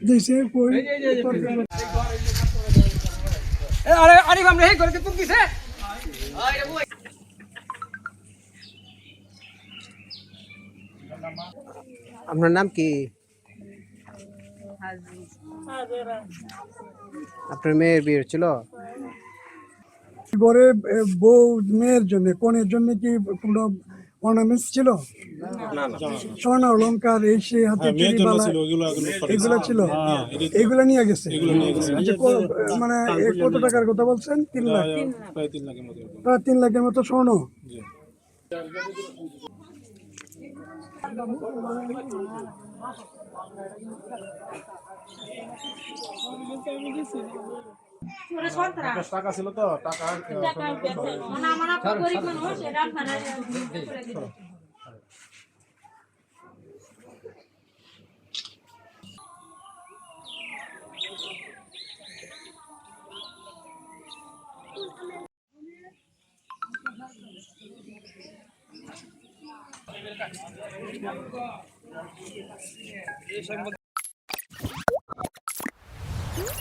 जैसे कोई अरे अरे हम नहीं करके तुम किसे আপনার নাম কি? আপনার মেয়ের বিয়ে ছিল? ঘরে বউ মেয়ের জন্য কনের জন্য কি কোনো অর্নামেন্টস ছিল? স্বর্ণ অলংকার এই সেই হাতে চুড়ি বালা এগুলো ছিল, এগুলো নিয়ে গেছে। আচ্ছা, মানে কত টাকার কথা বলছেন? 3 লাখ, প্রায় 3 লাখের মতো স্বর্ণ। টাকা ছিল তো টাকা গরিব মানুষ এটা আপনারা করে দিন।